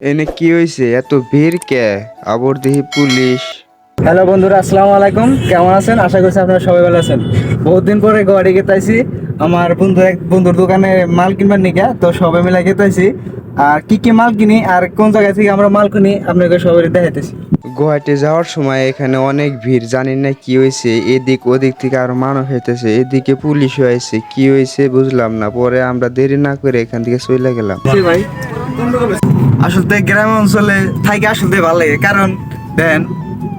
এনে কি হয়েছে? এত ভিড় কে? আবার দেখি পুলিশ। হ্যালো বন্ধুরা, আসসালামু আলাইকুম। কেমন আছেন? আশা করছি আপনারা সবাই ভালো আছেন। বহুত দিন পরে গোয়াড়ি গেতাইছি আমার বন্ধুর দোকানে মাল কিনবার নিকা, তো সবাই মিলে গেতাইছি। আর কি কি মাল কিনি আর কোন জায়গা থেকে আমরা মাল কিনি আপনাকে সবাই দেখাইতেছি। গুয়াহাটি যাওয়ার সময় এখানে অনেক ভিড়, জানি না কি হয়েছে। এদিক ওদিক থেকে আরো মানুষ হইতেছে, এদিকে পুলিশ হয়েছে। কি হয়েছে বুঝলাম না। পরে আমরা দেরি না করে এখান থেকে চলে গেলাম। ভাই, আসলে গ্রাম অঞ্চলে থাকি আসলে ভালো লাগে, কারণ দেন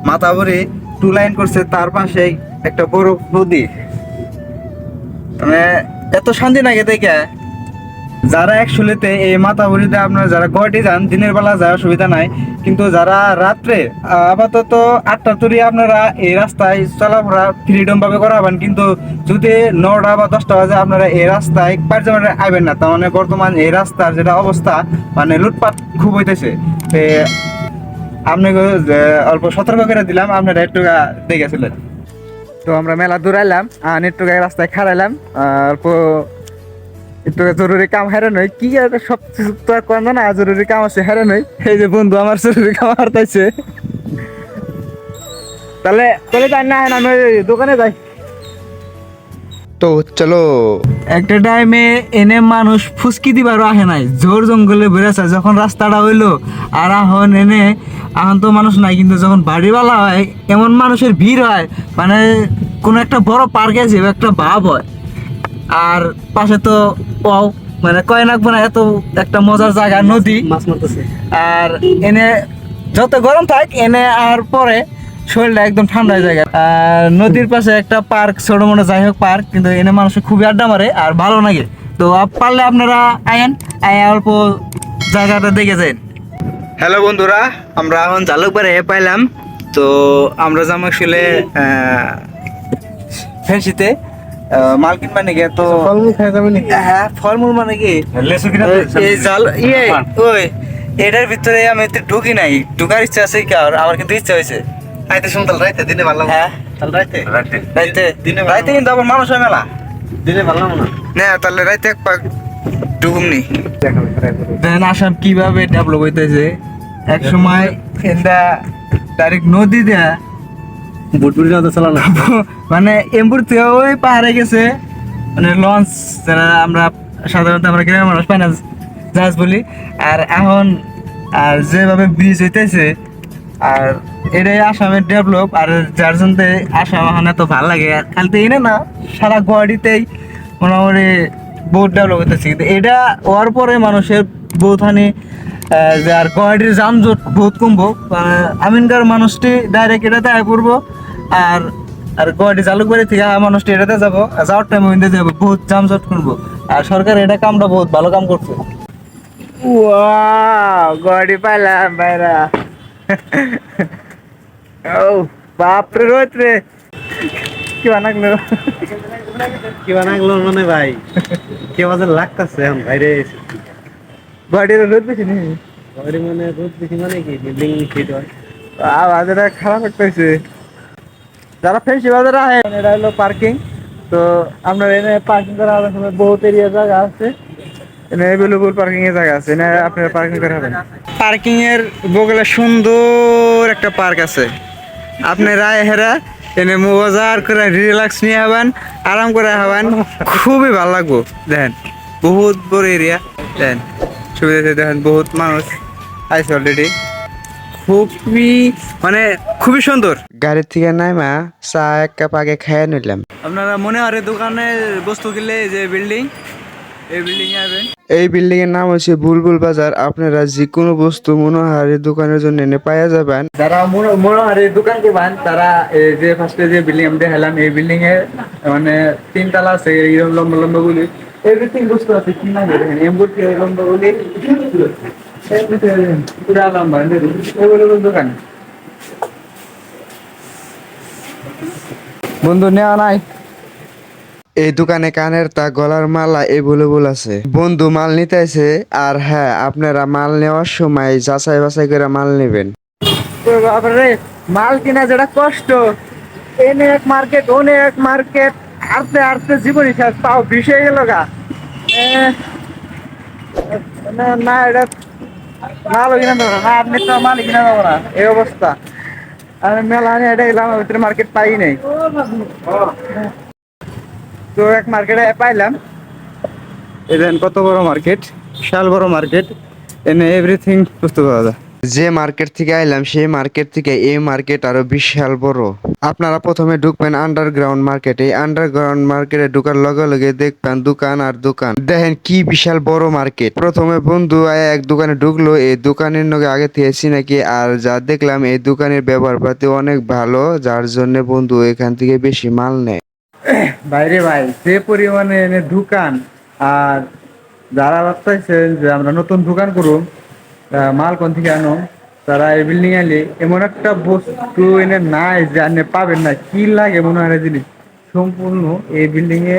মাথাভরে টু লাইন করছে, তার পাশে একটা বড় নদী, মানে এত শান্তি লাগে দেখে। যারা একচুয়ালিতে এই মাতাবুরিতে আপনারা যারা গুয়াহাটি যান দিনের বেলা যায় অসুবিধা নাই, কিন্তু যারা রাত্রে আপাতত 8টা তুরি আপনারা এই রাস্তায় চলাফেরা ফ্রিডম ভাবে করাবেন, কিন্তু যদি 9টা বা 10টা বাজে আপনারা এই রাস্তায় পারজামানে আইবেন না। তার মানে বর্তমান এই রাস্তার যেটা অবস্থা, মানে লুটপাট খুব হইতেছে। আপনাকে অল্প সতর্ক করে দিলাম, আপনারা একটু দেখেছিলেন। তো আমরা মেলা দূর আইলাম আর একটু রাস্তায় খাড়াইলাম, অল্প একটু জরুরি কাম হেরে নই। কি আর সব তো আর কোন না, জরুরি কাম আছে হেরে নই। এই যে বন্ধু আমার জরুরি কাম হারতাইছে। তাহলে তাহলে তাই না, আমি দোকানে যাই। তো চলো। একটা টাইমে এনে মানুষ ফুসকি দিবারও আহে নাই, জোর জঙ্গলে বেড়েছে যখন রাস্তাটা হইলো। আর এখন তো মানুষ নাই, কিন্তু যখন বাড়িওয়ালা হয় এমন মানুষের ভিড় হয়, মানে কোনো একটা বড় পার্কে যে একটা ভাব হয়। আর পাশে তো পাও, মানে কয় নাকবো না, এত একটা মজার জায়গা, নদী মাছ মারতেছে। আর এনে যত গরম থাক এনে আর পরে শরীরটা একদম ঠান্ডা হয়ে যায়। আর নদীর পাশে একটা পার্ক, ছোট মোটো যাই হোক পার্ক, কিন্তু এনে মানুষ খুবই আড্ডা মারে আর ভালো লাগে। তো পারলে আপনারা আয়েন, অল্প জায়গাটা দেখে যান। হ্যালো বন্ধুরা, আমরা এখন জালুকবাড়ি পাইলাম। তো আমরা যাম আসলে ফেন্সিতে মাল কিনবা নাকি। তো ফলমূল খাই যাবে নাকি? হ্যাঁ, ফলমূল মানে কি লেসু কিনা এই জাল ইয়ে ওই এটার ভিতরে আমি তো ঢুকি নাই, ঢুকার ইচ্ছা আছে কি? আর আমার কিন্তু ইচ্ছা হয়েছে। আইতে শুনতাল রাইতে দিনে ভালো। হ্যাঁ, তাহলে রাইতে রাইতে দিনে রাইতে কিন্তু আবার মানুষ হয় মেলা। দিনে ভালো না না, তাহলে রাইতে এক পাক ঢুকুমনি। দেখেন আসাম কিভাবে ডেভেলপ হইতেছে। এক সময় এটা ডাইরেক্ট নদী দেয়া মানে এমপুর থেকে ওই পাহাড়ে গেছে, মানে লঞ্চ, যারা আমরা সাধারণত আমরা গ্রামের মানুষ পাই না, জাহাজ বলি। আর এখন আর যেভাবে ব্রিজ হইতেছে, আর এটাই আসামের ডেভেলপ। আর যার জন্য আসাম এখন এত ভালো লাগে। আর খালি তো এনে না, সারা গুয়াহাটিতেই মোটামুটি বহুত ডেভেলপ হইতেছে। কিন্তু এটা হওয়ার পরে মানুষের বহুতখানি যে আর গুয়াহাটির যানজট বহুত কমবো। আমিনকার মানুষটি ডাইরেক্ট এটাতে আয় পড়বো। আর আর গুয়াহাটি জালুকবাড়ি থেকে মানুষটি এটাতে যাবো, যাওয়ার টাইম ওইতে যাবো, বহুত যানজট করবো। আর সরকার এটা কামটা বহুত ভালো কাম করছে। গুয়াহাটি পাইলাম বাইরা। ও বাপরে, রোদ রে, কি বানাগলো কি বানাগলো মানে ভাই, কি বাজার লাগতেছে এখন বাইরে। গুয়াহাটির রোদ বেশি নেই, গুয়াহাটি মানে রোদ বেশি মানে কি বিল্ডিং ফিট হয়। বাজারটা খারাপ লাগতেছে। যারা ফেন্সি বাজারে আহে, এটা হলো পার্কিং। তো আপনার এনে পার্কিং করা হবে, বহুত এরিয়া জায়গা আছে, এনে অ্যাভেলেবল পার্কিং এর জায়গা আছে, এনে আপনারা পার্কিং করা হবেন। পার্কিং এর বগলে সুন্দর একটা পার্ক আছে, আপনি রায় হেরা এনে মজার করে রিল্যাক্স নিয়ে হবেন, আরাম করে হবেন, খুবই ভালো লাগবো। দেখেন বহুত বড় এরিয়া, দেখেন সুবিধা, দেখেন বহুত মানুষ আইসে অলরেডি, খুবই মানে খুবই সুন্দর। গাড়ি থেকে নাইমা চা এক কাপ আগে খেয়ে নিলাম। আপনারা মনে হয় দোকানে বস্তু কিনলে যে বিল্ডিং, এই বিল্ডিং এ আসবেন। এই বিল্ডিং এর নাম হচ্ছে বুলবুল বাজার। আপনারা যে কোনো বস্তু মনোহারের দোকানের জন্য এনে পাওয়া যাবেন। যারা মনোহারের দোকান করবেন, তারা এই যে ফার্স্টে যে বিল্ডিং আমি দেখালাম, এই বিল্ডিং এ মানে 3 তলা আছে, এইরকম লম্বা লম্বা গুলি এভরিথিং বস্তু আছে। কি না দেখেন এমবুটি লম্বা গুলি পুরা লম্বা এগুলো দোকান। বন্ধু নেওয়া নাই? এই দোকানে কানের তা, গলার মালা এভেলেবল আছে। বন্ধু মাল নিতে আছে। আর হ্যাঁ, আপনারা মাল নেওয়ার সময় যাচাই বাছাই করে মাল নেবেন। তো বাবারে, মাল কিনা যেটা কষ্ট, এনে এক মার্কেট ওনে এক মার্কেট, হারতে হারতে জীবনই শেষ, পাও 20 হয়ে গেল গা। না না, এটা মাল কিনা দেবো না, আপনি তো মাল কিনা দেবো না, এই অবস্থা। আমি মেলা নিয়ে এটা এলাম, ভিতরে মার্কেট পাই নাই। তো এক মার্কেটে পাইলাম, এদেন কত বড় মার্কেট, বিশাল বড় মার্কেট, এনে এভরিথিং বুঝতে পাওয়া যায়। যে মার্কেট থেকে আইলাম সেই মার্কেট থেকে এই মার্কেট আরো বিশাল বড়। আপনারা প্রথমে ঢুকবেন আন্ডারগ্রাউন্ড মার্কেটে। আন্ডারগ্রাউন্ড মার্কেটে ঢুকার লগে লগে দেখবেন দোকান আর দোকান। দেখেন কি বিশাল বড় মার্কেট। প্রথমে বন্ধু আয়া এক দোকানে ঢুকলো, এই দোকানের লগে আগে থেকে নাকি, আর যা দেখলাম এই দোকানের ব্যবহার পাতি অনেক ভালো, যার জন্য বন্ধু এখান থেকে বেশি মাল নেয়। বাইরে ভাই যে পরিমাণে এনে দোকান, আর যারা ভাবতেছেন যে আমরা নতুন দোকান করুম, মাল কোন থেকে আনো, তারা এই বিল্ডিং আলি এমন একটা বস্তু এনে নাই যে আপনি পাবেন না। কি লাগে মনে হয় না জিনিস সম্পূর্ণ এই বিল্ডিং এ,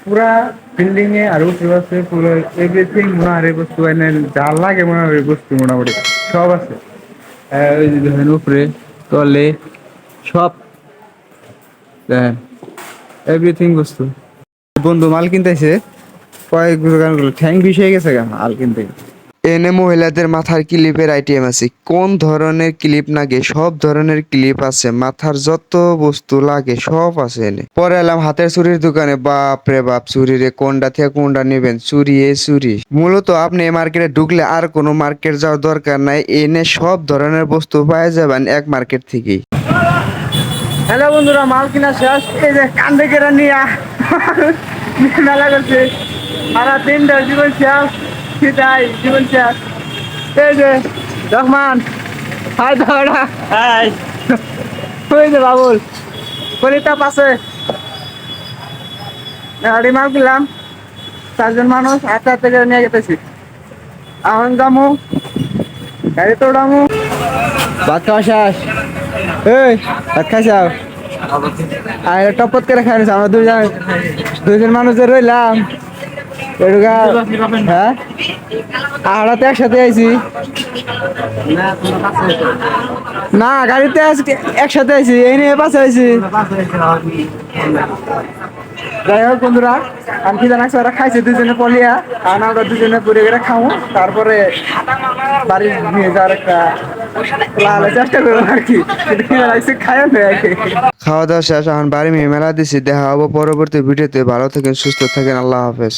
পুরা বিল্ডিং এ আর উপরে আছে পুরো এভরিথিং মনে হয় এই বস্তু এনে যা লাগে মনে হয় এই বস্তু মোটামুটি সব আছে। ওই যে দেখেন উপরে তলে সব দেখেন এভরিথিং বস্তু। বন্ধু মাল কিনতেছে, কয়েক দোকানগুলো ঠ্যাং বিষ হয়ে গেছে গা মাল কিনতে। এনে মহিলাদের মাথার ক্লিপের আইটেম আছে। কোন ধরনের ক্লিপ লাগে সব ধরনের ক্লিপ আছে, মাথার যত বস্তু লাগে সব আছে এনে। পরে এলাম হাতের চুরির দোকানে। বাপ রে বাপ, চুরি রে, কোনটা থেকে কোনটা নেবেন, চুরি এ চুরি। মূলত আপনি এই মার্কেটে ঢুকলে আর কোনো মার্কেট যাওয়ার দরকার নাই, এনে সব ধরনের বস্তু পাওয়া যাবেন এক মার্কেট থেকেই। হ্যালো বন্ধুরা, মাল কিনা শেষ। এই যে কান্দে কেরা নিয়া মেলা করছে, সারা দিনটা জীবন শেষ, সেটাই জীবন শেষ। এই যে রহমান, হাই দাদা, হাই। ওই যে বাবুল, কলিতা পাশে গাড়ি মাল কিনলাম, 4 জন মানুষ হাতে হাতে করে নিয়ে যেতেছি। এখন যামু, গাড়ি তো উঠামু। ভাত খাওয়া শেষ। এই ভাত খাইছাও? আর টপত করে খাইছি আমরা দুজন মানুষ যে রইলাম। হ্যাঁ, আড়াতে একসাথে আইছি না, গাড়িতে একসাথে আইছি, এই নিয়ে পাশে আইছি। যাই হোক বন্ধুরা, আমি কি জানাচ্ছি, ওরা খাইছে দুজনে পলিয়া, আর আমরা দুজনে পরে করে খাবো, তারপরে বাড়ি নিয়ে যাওয়ার একটা চেষ্টা করবো আর কি। খায় আর কি। খাওয়া দাওয়া শেষ, এখন বাড়ি মেয়ে মেলা দিছি। দেখা হবো পরবর্তী ভিডিওতে। ভালো থাকেন, সুস্থ থাকেন, আল্লাহ হাফেজ।